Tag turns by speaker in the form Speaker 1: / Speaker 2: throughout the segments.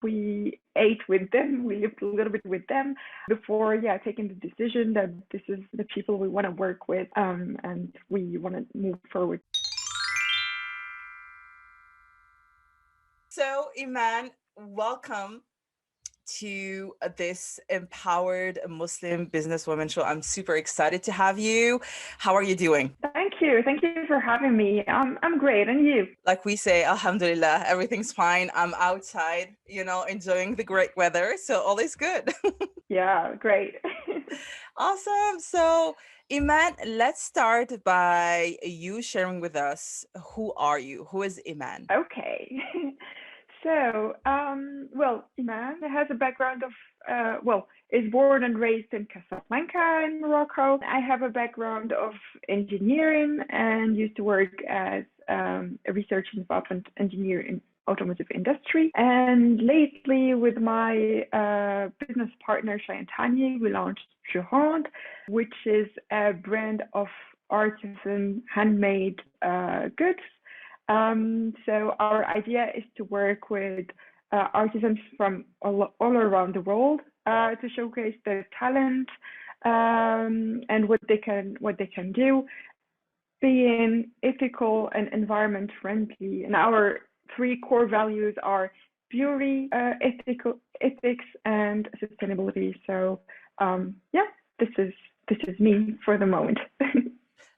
Speaker 1: We ate with them. We lived a little bit with them before, taking the decision that this is the people we want to work with, and we want to move forward.
Speaker 2: So, Iman, welcome to this empowered Muslim businesswoman show. I'm super excited to have you. How are you doing?
Speaker 1: Thank you. Thank you for having me. I'm great. And you?
Speaker 2: Like we say, Alhamdulillah, everything's fine. I'm outside, enjoying the great weather. So all is good.
Speaker 1: Yeah, great.
Speaker 2: Awesome. So, Iman, let's start by you sharing with us, who are you? Who is Iman?
Speaker 1: Okay. So, Imane has a background of, is born and raised in Casablanca in Morocco. I have a background of engineering and used to work as a research and development engineer in automotive industry. And lately, with my business partner Cheyenne, we launched Jurande, which is a brand of artisan handmade goods. So our idea is to work with artisans from all around the world to showcase their talent, and what they can do, being ethical and environment friendly. And our three core values are beauty, ethics, and sustainability. So this is me for the moment.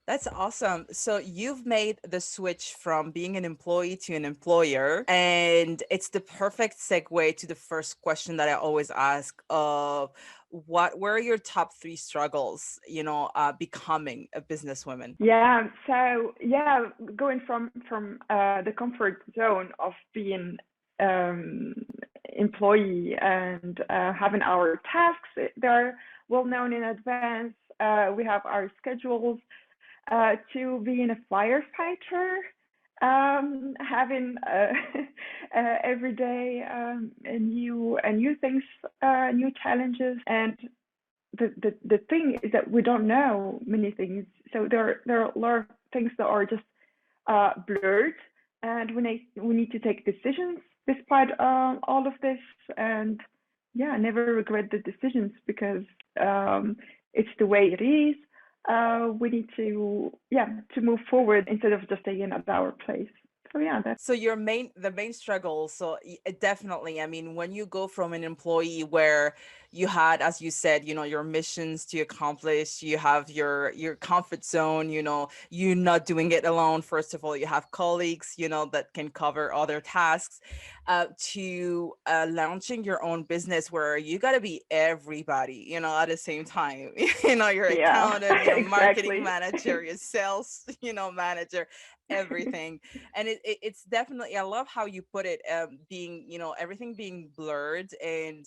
Speaker 2: That's awesome. So you've made the switch from being an employee to an employer, and it's the perfect segue to the first question that I always ask of what were your top three struggles, becoming a businesswoman?
Speaker 1: Yeah, so going from the comfort zone of being employee and having our tasks, they're well known in advance. We have our schedules, to being a firefighter, having every day new things, new challenges, and the thing is that we don't know many things. So there are a lot of things that are just blurred, and we need to take decisions despite all of this, and never regret the decisions because it's the way it is. We need to move forward instead of just staying at our place. So that's
Speaker 2: So the main struggle. So definitely, I mean, when you go from an employee where you had, as you said, your missions to accomplish, you have your comfort zone, you're not doing it alone. First of all, you have colleagues, that can cover other tasks, to launching your own business where you got to be everybody, at the same time. Your accountant, your marketing
Speaker 1: exactly.
Speaker 2: manager, your sales, manager, everything. And it's definitely, I love how you put it, being, everything being blurred, and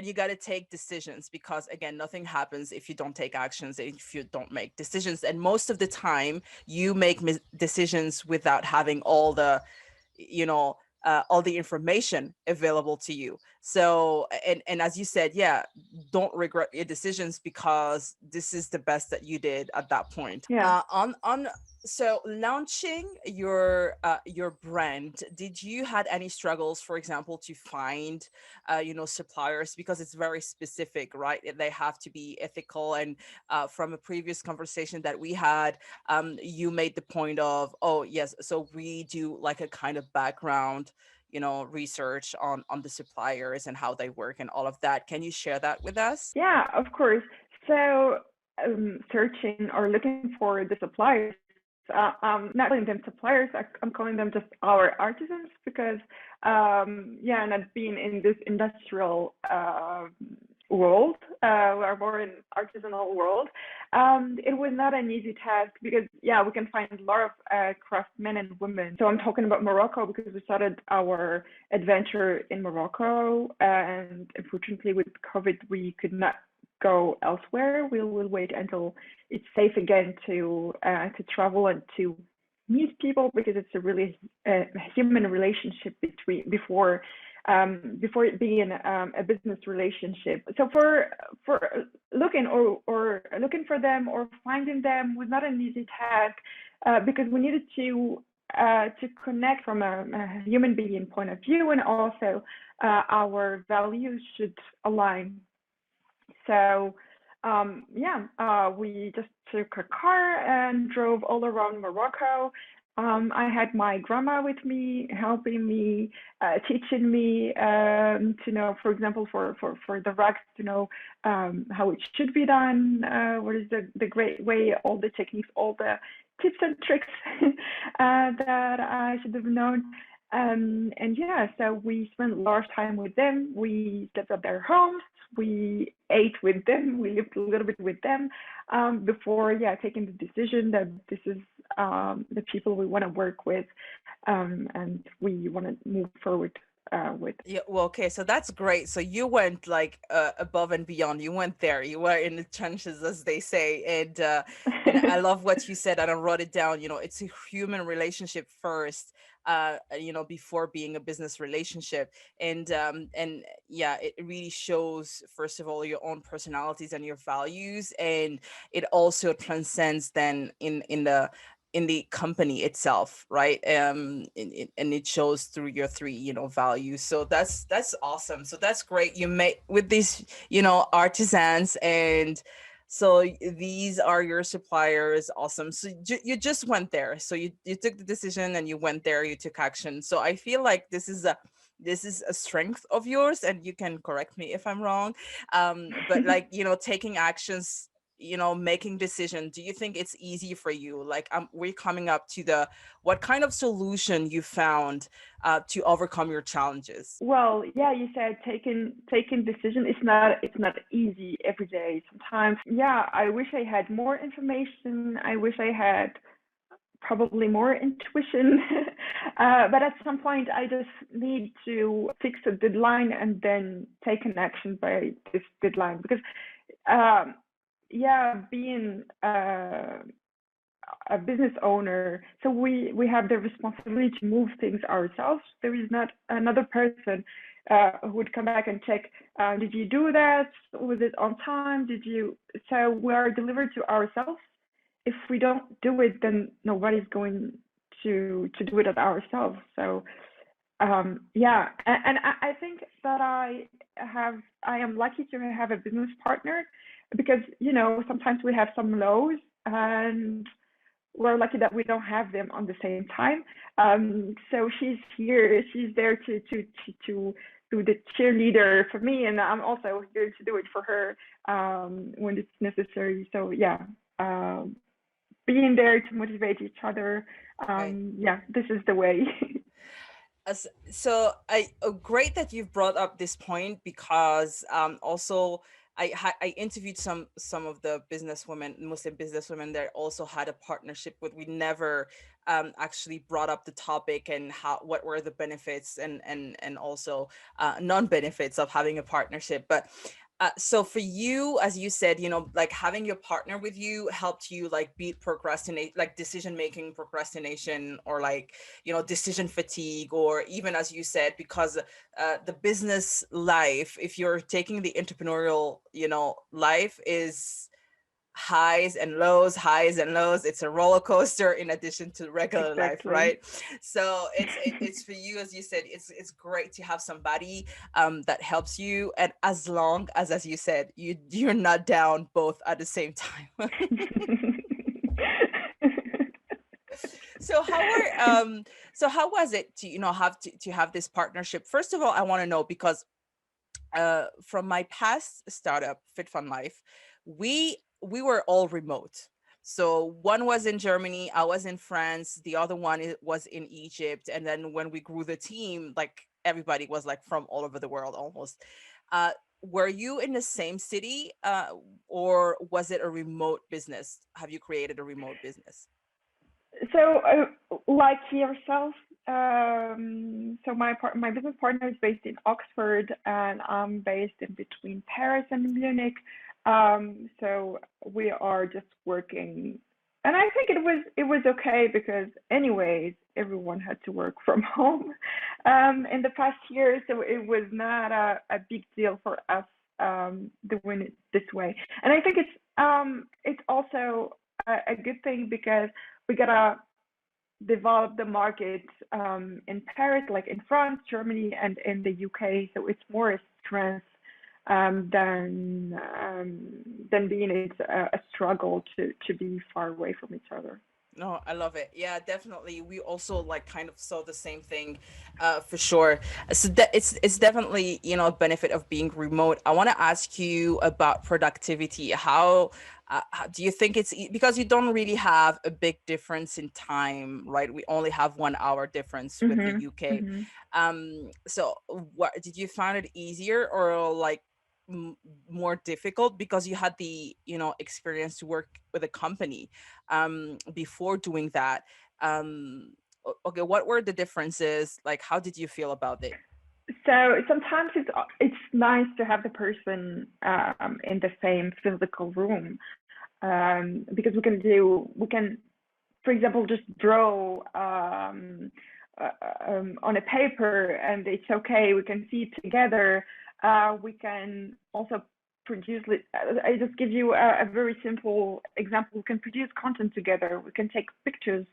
Speaker 2: you got to take decisions, because again, nothing happens if you don't take actions, if you don't make decisions. And most of the time you make decisions without having all the information available to you. So, and as you said, don't regret your decisions, because this is the best that you did at that point.
Speaker 1: Yeah.
Speaker 2: On So launching your brand, did you had any struggles, for example, to find suppliers, because it's very specific, right? They have to be ethical. And from a previous conversation that we had, you made the point of, oh yes, so we do like a kind of background, research on the suppliers and how they work and all of that. Can you share that with us?
Speaker 1: Yeah, of course. So searching or looking for the suppliers, not calling them suppliers, I'm calling them just our artisans, because not being in this industrial world, we're more in artisanal world. It was not an easy task, because we can find a lot of craftsmen and women. So I'm talking about Morocco, because we started our adventure in Morocco, and unfortunately with COVID we could not go elsewhere. We'll wait until it's safe again to travel and to meet people, because it's a really human relationship before it being a business relationship. So for looking or looking for them or finding them was not an easy task, because we needed to to connect from a human being point of view, and also our values should align. So we just took a car and drove all around Morocco. I had my grandma with me, helping me, teaching me to know, for example, for the rugs, to know how it should be done, what is the great way, all the techniques, all the tips and tricks that I should have known. And yeah, so we spent a lot of time with them. We slept at their homes. We ate with them. We lived a little bit with them before, taking the decision that this is the people we want to work with, and we want to move forward with.
Speaker 2: Yeah, well, okay, so that's great. So you went like above and beyond. You went there. You were in the trenches, as they say. And I love what you said, and I wrote it down. You know, it's a human relationship first. Before being a business relationship, and yeah, it really shows first of all your own personalities and your values, and it also transcends then in the company itself, right? And it shows through your three, values. So that's awesome. So that's great. You made with these, artisans, and so these are your suppliers. Awesome. So you just went there. So you took the decision and you went there. You took action. So I feel like this is a strength of yours, and you can correct me if I'm wrong. But like, taking actions, making decision. Do you think it's easy for you? Like, we're coming up to what kind of solution you found to overcome your challenges?
Speaker 1: Well, yeah, you said taking decision. It's not easy every day. Sometimes, yeah, I wish I had more information. I wish I had probably more intuition. But at some point, I just need to fix a deadline and then take an action by this deadline. Because, being a business owner, so we have the responsibility to move things ourselves. There is not another person who would come back and check, did you do that? Was it on time? Did you? So we are delivered to ourselves. If we don't do it, then nobody's going to do it at ourselves. So and I think that I am lucky to have a business partner, because sometimes we have some lows, and we're lucky that we don't have them on the same time. So she's here, she's there to do the cheerleader for me, and I'm also here to do it for her when it's necessary. So being there to motivate each other.
Speaker 2: Right.
Speaker 1: This is the way.
Speaker 2: So great that you've brought up this point, because also I interviewed some of the businesswomen, Muslim businesswomen, that also had a partnership with. We never actually brought up the topic and what were the benefits and also non-benefits of having a partnership. But so for you, as you said, like having your partner with you helped you like beat procrastinate, like decision making procrastination, or like, decision fatigue, or even as you said, because the business life, if you're taking the entrepreneurial, life is highs and lows. It's a roller coaster in addition to regular life,
Speaker 1: Exactly.
Speaker 2: right? So it's for you, as you said, it's great to have somebody that helps you, and as long as you said, you're not down both at the same time. So how was it to have to have this partnership? First of all, I want to know, because from my past startup, Fit Fun Life, we were all remote. So one was in Germany, I was in France, the other one was in Egypt, and then when we grew the team, like everybody was like from all over the world almost. Uh, were you in the same city, or was it a remote business? Have you created a remote business?
Speaker 1: So, like yourself, so my business partner is based in Oxford, and I'm based in between Paris and Munich. So we are just working, and I think it was okay, because anyways, everyone had to work from home in the past year, so it was not a big deal for us doing it this way. And I think it's also a good thing, because we gotta develop the market in Paris, like in France, Germany, and in the UK. So it's more a strength than being a struggle to be far away from each other.
Speaker 2: No, I love it. Yeah, definitely. We also like kind of saw the same thing, for sure. So that it's definitely, a benefit of being remote. I want to ask you about productivity. How do you think because you don't really have a big difference in time, right? We only have 1 hour difference with the
Speaker 1: Mhm.
Speaker 2: UK.
Speaker 1: Mhm.
Speaker 2: So what did you find it easier or like m- more difficult because you had the experience to work with a company before doing that? Okay, what were the differences? Like, how did you feel about it?
Speaker 1: So sometimes it's nice to have the person in the same physical room, because we can, for example, just draw on a paper, and it's okay. We can see it together. We can also produce. I just give you a very simple example. We can produce content together. We can take pictures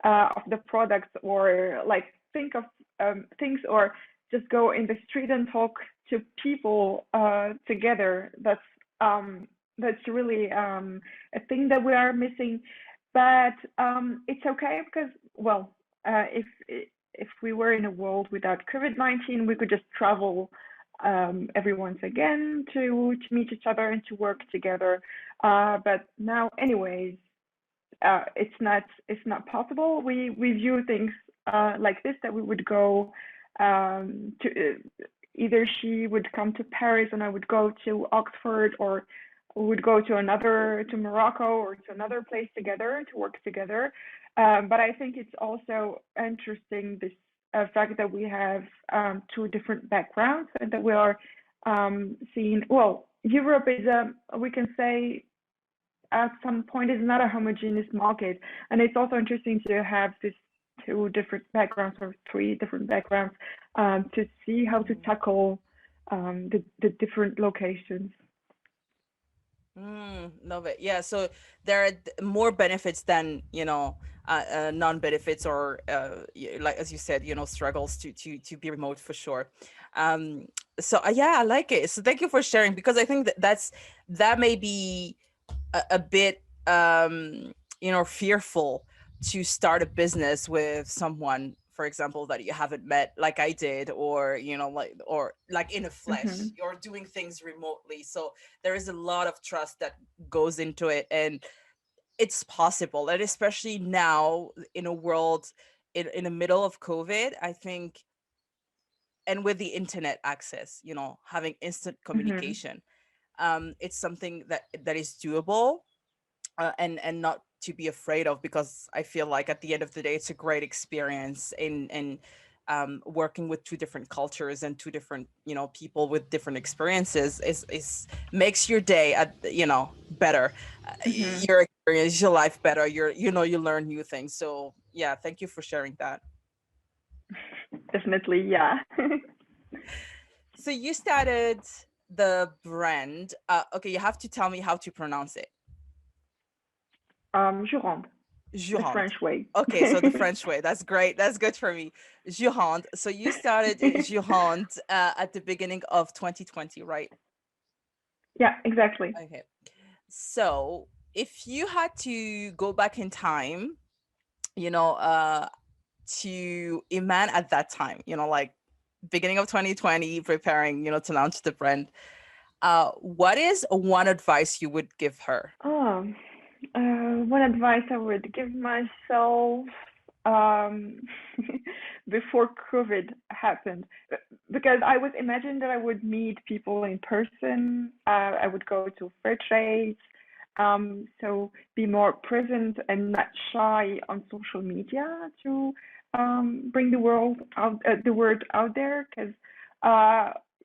Speaker 1: of the products, or like think of things, or just go in the street and talk to people together. That's really a thing that we are missing, but it's okay because, well, if we were in a world without COVID-19, we could just travel every once again to meet each other and to work together. But now, anyways, it's not possible. We view things like this, that we would go to either she would come to Paris and I would go to Oxford, or we would go to Morocco or to another place together to work together. But I think it's also interesting, this fact that we have two different backgrounds, and that we are seeing. Well, Europe is we can say at some point is not a homogeneous market, and it's also interesting to have these two different backgrounds, or three different backgrounds, to see how to tackle the different locations.
Speaker 2: Love it. Yeah. So there are more benefits than non-benefits, or like as you said, struggles to be remote for sure. Um, so yeah, I like it. So thank you for sharing, because I think that may be a bit fearful to start a business with someone, for example, that you haven't met, like I did, or like in a flesh,
Speaker 1: Hmm.
Speaker 2: you're doing things remotely. So there is a lot of trust that goes into it, and it's possible. And especially now in a world in the middle of COVID, I think, and with the internet access, having instant
Speaker 1: Hmm.
Speaker 2: communication, it's something that is doable, and not to be afraid of, because I feel like at the end of the day, it's a great experience in working with two different cultures and two different people with different experiences is makes your day better,
Speaker 1: Hmm.
Speaker 2: your experience, your life better, you learn new things. So yeah, thank you for sharing that.
Speaker 1: Definitely, yeah.
Speaker 2: So you started the brand. Okay, you have to tell me how to pronounce it.
Speaker 1: Jurande, the
Speaker 2: Jurande.
Speaker 1: French way.
Speaker 2: Okay, so the French way. That's great. That's good for me. Jurande. So you started Jurande at the beginning of 2020, right?
Speaker 1: Yeah, exactly.
Speaker 2: Okay. So if you had to go back in time, you know, uh, to Iman at that time, like beginning of 2020, preparing, to launch the brand, what is one advice you would give her?
Speaker 1: Oh, one advice I would give myself um, before COVID happened, because I was imagining that I would meet people in person. I would go to Fairtrade, so be more present and not shy on social media to bring the word out there. Because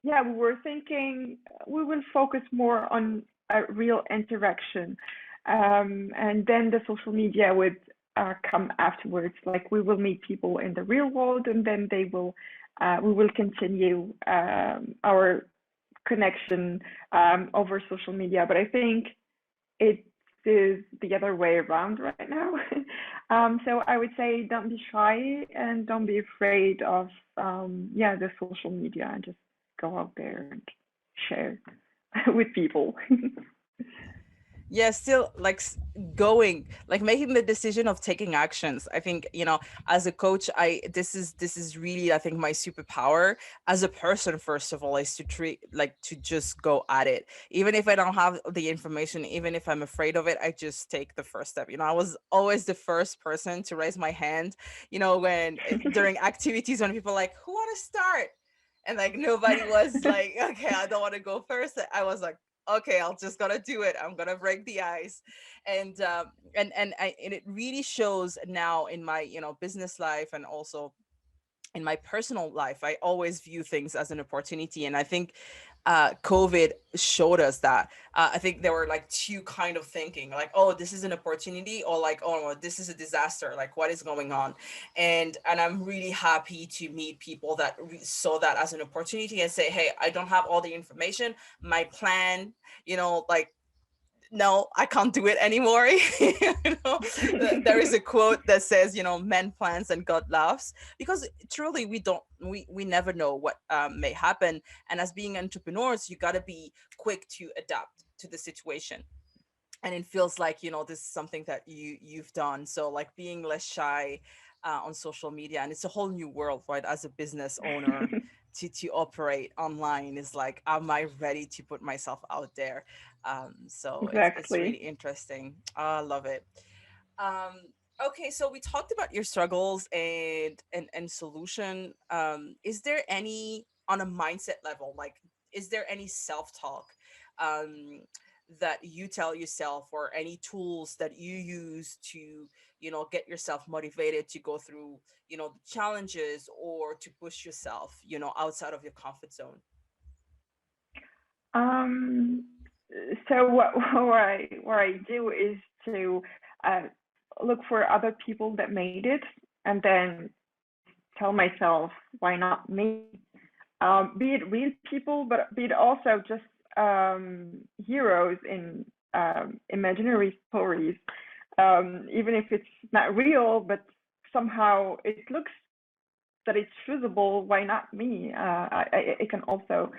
Speaker 1: yeah, we were thinking we will focus more on a real interaction, and then the social media would come afterwards. Like, we will meet people in the real world, and then we will continue our connection over social media. But I think it's is the other way around right now. So I would say don't be shy and don't be afraid of the social media, and just go out there and share with people.
Speaker 2: Yeah, still like going, like making the decision of taking actions. I think, as a coach, this is really, I think, my superpower as a person. First of all, is to treat, like, to just go at it, even if I don't have the information, even if I'm afraid of it. I just take the first step. I was always the first person to raise my hand, when during activities, when people like, who want to start, and like nobody was like, okay, I don't want to go first. I was like, okay, I'll just gotta do it. I'm gonna break the ice. And it really shows now in my, business life, and also in my personal life. I always view things as an opportunity, and I think COVID showed us that. I think there were like two kind of thinking, like, oh, this is an opportunity, or like, oh no, this is a disaster, like what is going on. And I'm really happy to meet people that saw that as an opportunity and say, hey, I don't have all the information, my plan, like, no, I can't do it anymore. There is a quote that says, men plans and God laughs, because truly we never know what may happen. And as being entrepreneurs, you got to be quick to adapt to the situation. And it feels like, this is something that you've done. So like being less shy on social media, and it's a whole new world, right? As a business owner, to operate online is like, am I ready to put myself out there? So it's really
Speaker 1: Exactly.
Speaker 2: interesting. I love it. um okay, so we talked about your struggles and solution. Is there any, on a mindset level, like, is there any self-talk um that you tell yourself, or any tools that you use to, get yourself motivated to go through, the challenges, or to push yourself, outside of your comfort zone?
Speaker 1: Um, so what I do is to uh, look for other people that made it, and then tell myself, why not me? Be it real people, but be it also just heroes in imaginary stories. Even if it's not real, but somehow it looks that it's feasible, why not me? I can also,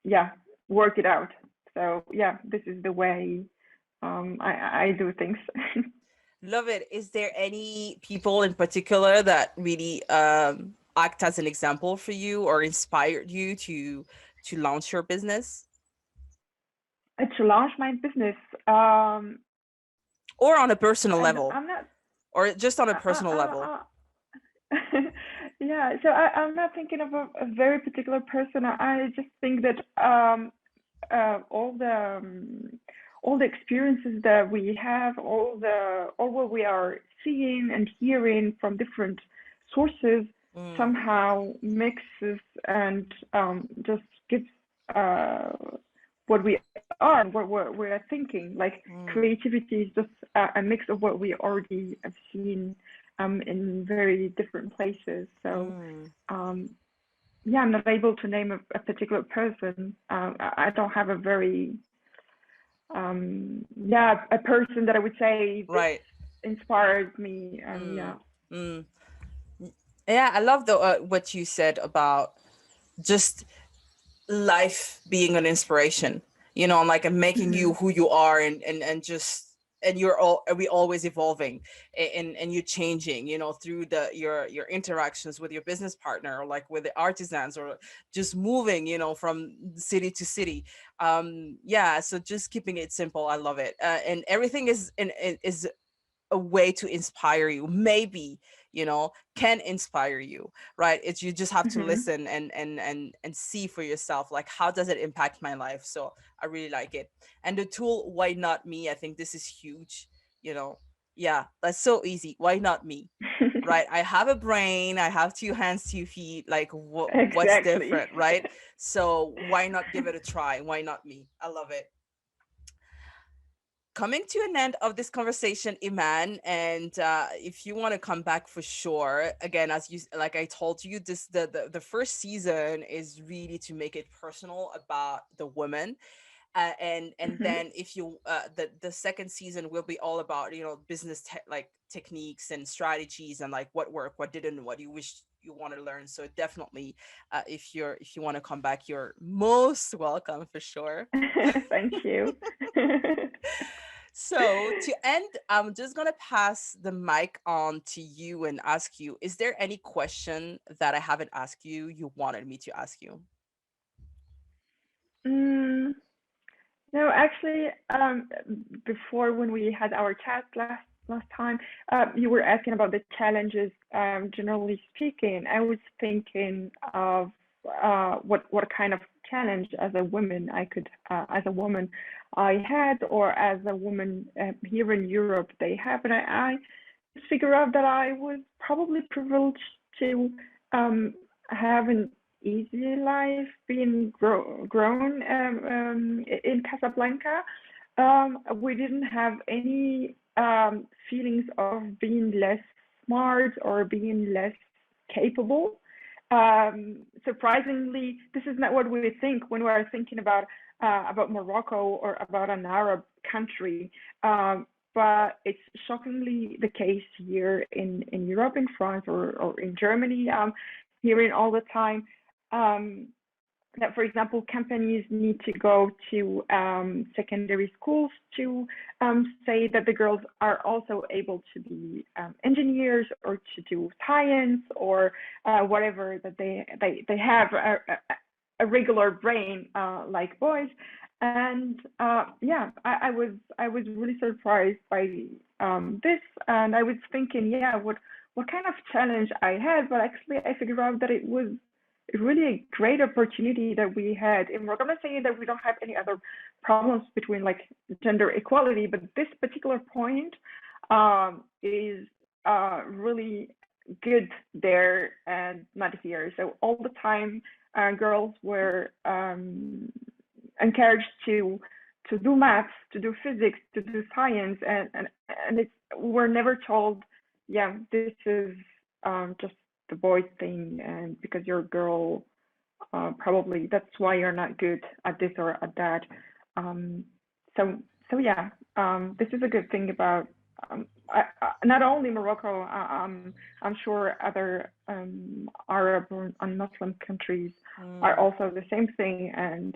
Speaker 1: yeah, work it out. So yeah, this is the way I do things.
Speaker 2: Love it. Is there any people in particular that really act as an example for you, or inspired you to launch your business,
Speaker 1: To launch my business, um,
Speaker 2: or on a personal level,
Speaker 1: I'm not.
Speaker 2: or just on a
Speaker 1: I, I,
Speaker 2: personal level?
Speaker 1: I, yeah, so I'm not thinking of a very particular person. I just think that uh, all the um, all the experiences that we have, all what we are seeing and hearing from different sources
Speaker 2: Mm,
Speaker 1: somehow mixes and just gives uh, what we are and what we're thinking. Like
Speaker 2: mm,
Speaker 1: creativity is just a mix of what we already have seen in very different places. So
Speaker 2: mm.
Speaker 1: um, yeah, I'm not able to name a particular person. I don't have a very a person that I would say this
Speaker 2: Right.
Speaker 1: inspired me, and
Speaker 2: Mm,
Speaker 1: yeah.
Speaker 2: mm. Yeah, I love the what you said about just life being an inspiration, like, and making you
Speaker 1: Hmm.
Speaker 2: who you are, and just, and we always evolving, and you're changing, through your interactions with your business partner, or like with the artisans, or just moving, from city to city. Yeah, so just keeping it simple. I love it. And everything is a way to inspire you, maybe, can inspire you, right? It's, you just have to
Speaker 1: Hmm.
Speaker 2: listen and see for yourself, like, how does it impact my life? So I really like it. And the tool, why not me, I think this is huge. you know yeah, that's so easy. Why not me? Right? I have a brain, I have two hands, two feet, like, what's
Speaker 1: Exactly.
Speaker 2: different, right? So why not give it a try? Why not me? I love it. Coming to an end of this conversation, Iman, and if you want to come back, for sure. Again, as you, like I told you, this the first season is really to make it personal about the women, And
Speaker 1: Mhm.
Speaker 2: then if you the second season will be all about, business like techniques and strategies, and like what worked, what didn't, what you wish you want to learn. So definitely, if you want to come back, you're most welcome for sure.
Speaker 1: Thank you.
Speaker 2: So to end, I'm just gonna pass the mic on to you and ask you, is there any question that I haven't asked you you wanted me to ask you?
Speaker 1: Mm, no, actually, before when we had our chat last time, you were asking about the challenges. Generally speaking, I was thinking of what kind of challenge as a woman as a woman I had, or as a woman here in Europe they have, and I figure out that I was probably privileged to um, have an easy life being grown in Casablanca. We didn't have any feelings of being less smart or being less capable. Surprisingly, this is not what we think when we are thinking about Morocco or about an Arab country. But it's shockingly the case here in Europe, in France, or in Germany. Hearing all the time um, that, for example, companies need to go to secondary schools to say that the girls are also able to be engineers or to do science or whatever, that they have a regular brain like boys. And yeah, I was really surprised by this, and I was thinking, yeah, what kind of challenge I had, but actually I figured out that it was really a great opportunity that we had in Morocco. I'm not saying that we don't have any other problems between like gender equality, but this particular point is really good there and not here. So all the time, girls were encouraged to do maths, to do physics, to do science, and it's we're never told, yeah, this is just the boys thing, and because you're a girl, probably that's why you're not good at this or at that. Um, so yeah, this is a good thing about not only Morocco. I'm sure other Arab and Muslim countries are
Speaker 2: Mm.
Speaker 1: also the same thing, and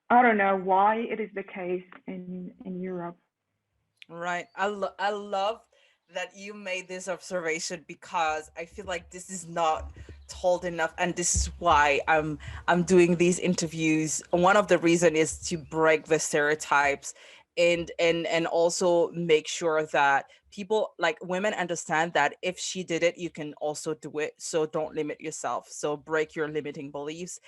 Speaker 1: I don't know why it is the case in Europe.
Speaker 2: Right. I love that you made this observation, because I feel like this is not told enough, and this is why I'm doing these interviews. One of the reason is to break the stereotypes, and also make sure that people, like women, understand that if she did it, you can also do it. So don't limit yourself. So break your limiting beliefs.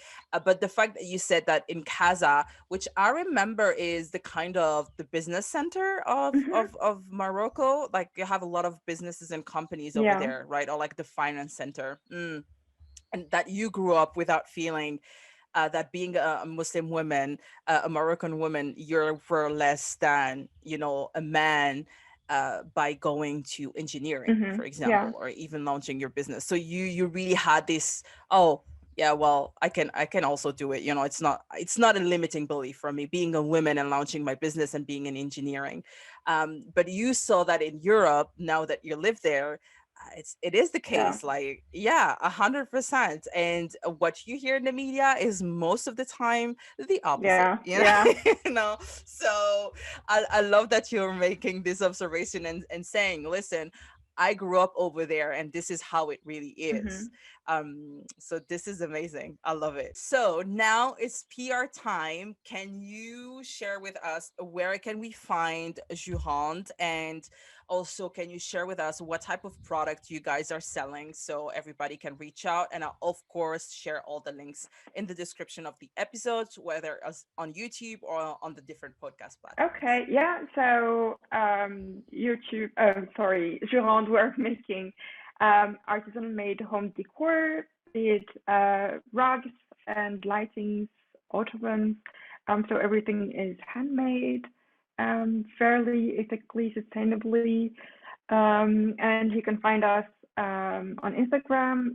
Speaker 2: But the fact that you said that in Casa, which I remember is the kind of the business center of
Speaker 1: Hmm.
Speaker 2: Morocco. Like you have a lot of businesses and companies over
Speaker 1: Yeah,
Speaker 2: there, right? Or like the finance center. And that you grew up without feeling that being a Muslim woman, a Moroccan woman, you're for less than, a man, by going to engineering,
Speaker 1: hmm,
Speaker 2: for
Speaker 1: yeah,
Speaker 2: example, or even launching your business. So you really had this, oh yeah, well, I can also do it. It's not a limiting belief for me being a woman and launching my business and being in engineering. But you saw that in Europe, now that you live there, it is the
Speaker 1: yeah,
Speaker 2: case, like, yeah, 100%. And what you hear in the media is most of the time the opposite,
Speaker 1: yeah, yeah.
Speaker 2: you know. So I love that you're making this observation, and saying, listen, I grew up over there and this is how it really is.
Speaker 1: Hmm.
Speaker 2: So this is amazing, I love it. So now it's PR time. Can you share with us where can we find Jurande, and also, can you share with us what type of product you guys are selling so everybody can reach out? And I'll, of course, share all the links in the description of the episodes, whether as on YouTube or on the different podcast platforms.
Speaker 1: Okay, yeah. So YouTube, sorry, Jurande, we're making artisan made home decor, be it rugs and lightings, ottomans. So everything is handmade, fairly ethically, sustainably. And you can find us on Instagram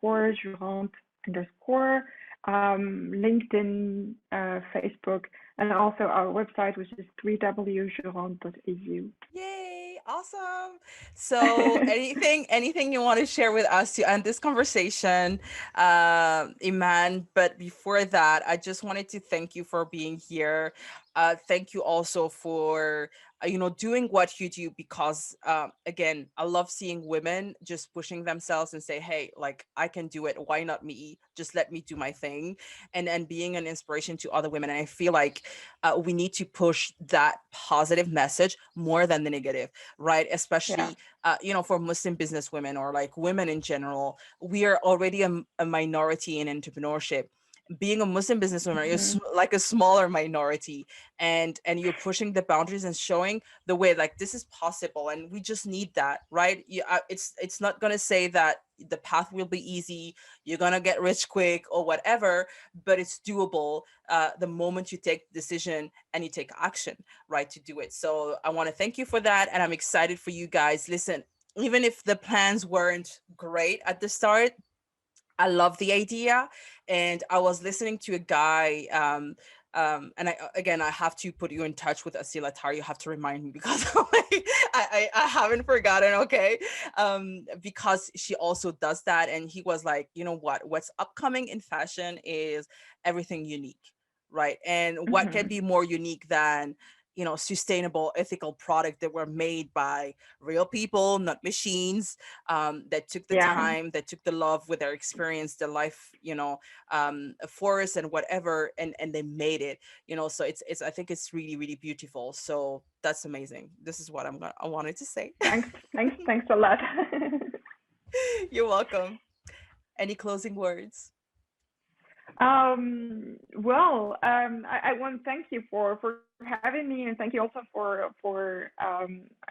Speaker 1: _Jurande _. LinkedIn, Facebook, and also our website, which is www.jurande.eu.
Speaker 2: Yay, awesome. So anything you want to share with us to end this conversation, Iman? But before that, I just wanted to thank you for being here. Thank you also for doing what you do, because again, I love seeing women just pushing themselves and say, hey, like, I can do it, why not me? Just let me do my thing. And being an inspiration to other women. And I feel like we need to push that positive message more than the negative, right?
Speaker 1: Yeah.
Speaker 2: Especially for Muslim business women, or like women in general. We are already a minority in entrepreneurship. Being a Muslim businesswoman, you're
Speaker 1: Hmm.
Speaker 2: like a smaller minority, and you're pushing the boundaries and showing the way, like, this is possible, and we just need that, right? It's not gonna say that the path will be easy, you're gonna get rich quick or whatever, but it's doable the moment you take the decision and you take action, right, to do it. So I want to thank you for that, and I'm excited for you guys. Listen, even if the plans weren't great at the start, I love the idea. And I was listening to a guy, and I have to put you in touch with Asila Tar. You have to remind me, because I haven't forgotten. Okay, because she also does that, and he was like, you know what's upcoming in fashion is everything unique, right? And what can
Speaker 1: Hmm.
Speaker 2: be more unique than sustainable, ethical product that were made by real people, not machines, that took the
Speaker 1: Yeah.
Speaker 2: time, that took the love with their experience, their life, forest and whatever, and they made it. So it's I think it's really, really beautiful. So that's amazing. This is what I wanted to say.
Speaker 1: Thanks. Thanks. Thanks a lot.
Speaker 2: You're welcome. Any closing words?
Speaker 1: I want to thank you for having me, and thank you also for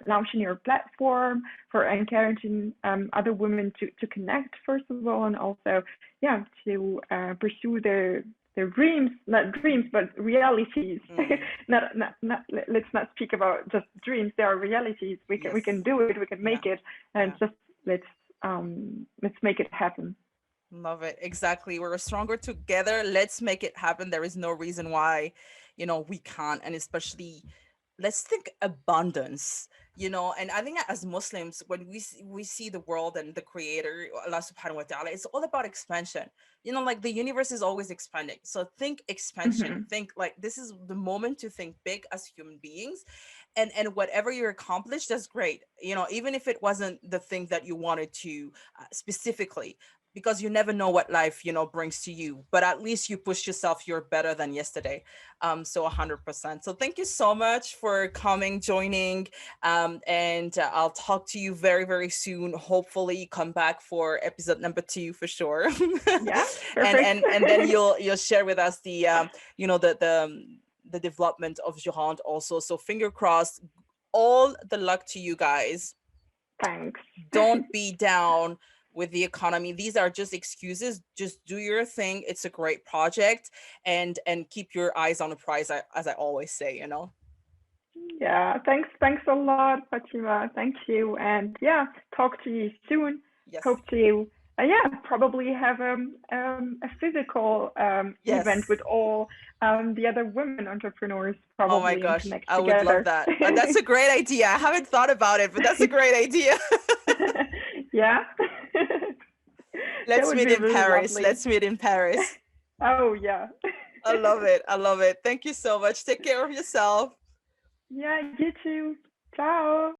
Speaker 1: launching your platform, for encouraging other women to connect, first of all, and also, yeah, to pursue their dreams, not dreams, but realities.
Speaker 2: Mm,
Speaker 1: Let's not speak about just dreams. There are realities. We can
Speaker 2: yes.
Speaker 1: do it. We can
Speaker 2: Yeah.
Speaker 1: make it, and
Speaker 2: Yeah.
Speaker 1: just let's let's make it happen.
Speaker 2: Love it. Exactly. We're stronger together. Let's make it happen. There is no reason why, we can't. And especially, let's think abundance, and I think as Muslims, when we see the world and the creator, Allah subhanahu wa ta'ala, it's all about expansion. Like the universe is always expanding. So think expansion.
Speaker 1: Hmm.
Speaker 2: Think like this is the moment to think big as human beings, and whatever you accomplish, that's great. Even if it wasn't the thing that you wanted to specifically, because you never know what life brings to you, but at least you push yourself, you're better than yesterday. So 100%. So thank you so much for coming, joining, and I'll talk to you very, very soon. Hopefully come back for episode number 2 for sure.
Speaker 1: Yeah,
Speaker 2: and
Speaker 1: perfect.
Speaker 2: and and then you'll share with us the the development of Jurande also. So finger crossed. All the luck to you guys.
Speaker 1: Thanks.
Speaker 2: Don't be down with the economy. These are just excuses. Just do your thing. It's a great project, and keep your eyes on the prize, as I always say.
Speaker 1: Yeah, thanks a lot, Fatima. Thank you. And yeah, talk to you soon.
Speaker 2: Yes.
Speaker 1: Hope to yeah, probably have a physical event
Speaker 2: Yes.
Speaker 1: with all the other women entrepreneurs
Speaker 2: Oh my
Speaker 1: probably and
Speaker 2: gosh,
Speaker 1: connect
Speaker 2: I would love
Speaker 1: together.
Speaker 2: that. That's a great idea. I haven't thought about it, but that's a great idea.
Speaker 1: Yeah. That
Speaker 2: Let's
Speaker 1: would
Speaker 2: meet
Speaker 1: be
Speaker 2: in
Speaker 1: really
Speaker 2: Paris.
Speaker 1: lovely.
Speaker 2: Let's meet in Paris.
Speaker 1: Oh yeah.
Speaker 2: I love it. I love it. Thank you so much. Take care of yourself.
Speaker 1: Yeah, you too. Ciao.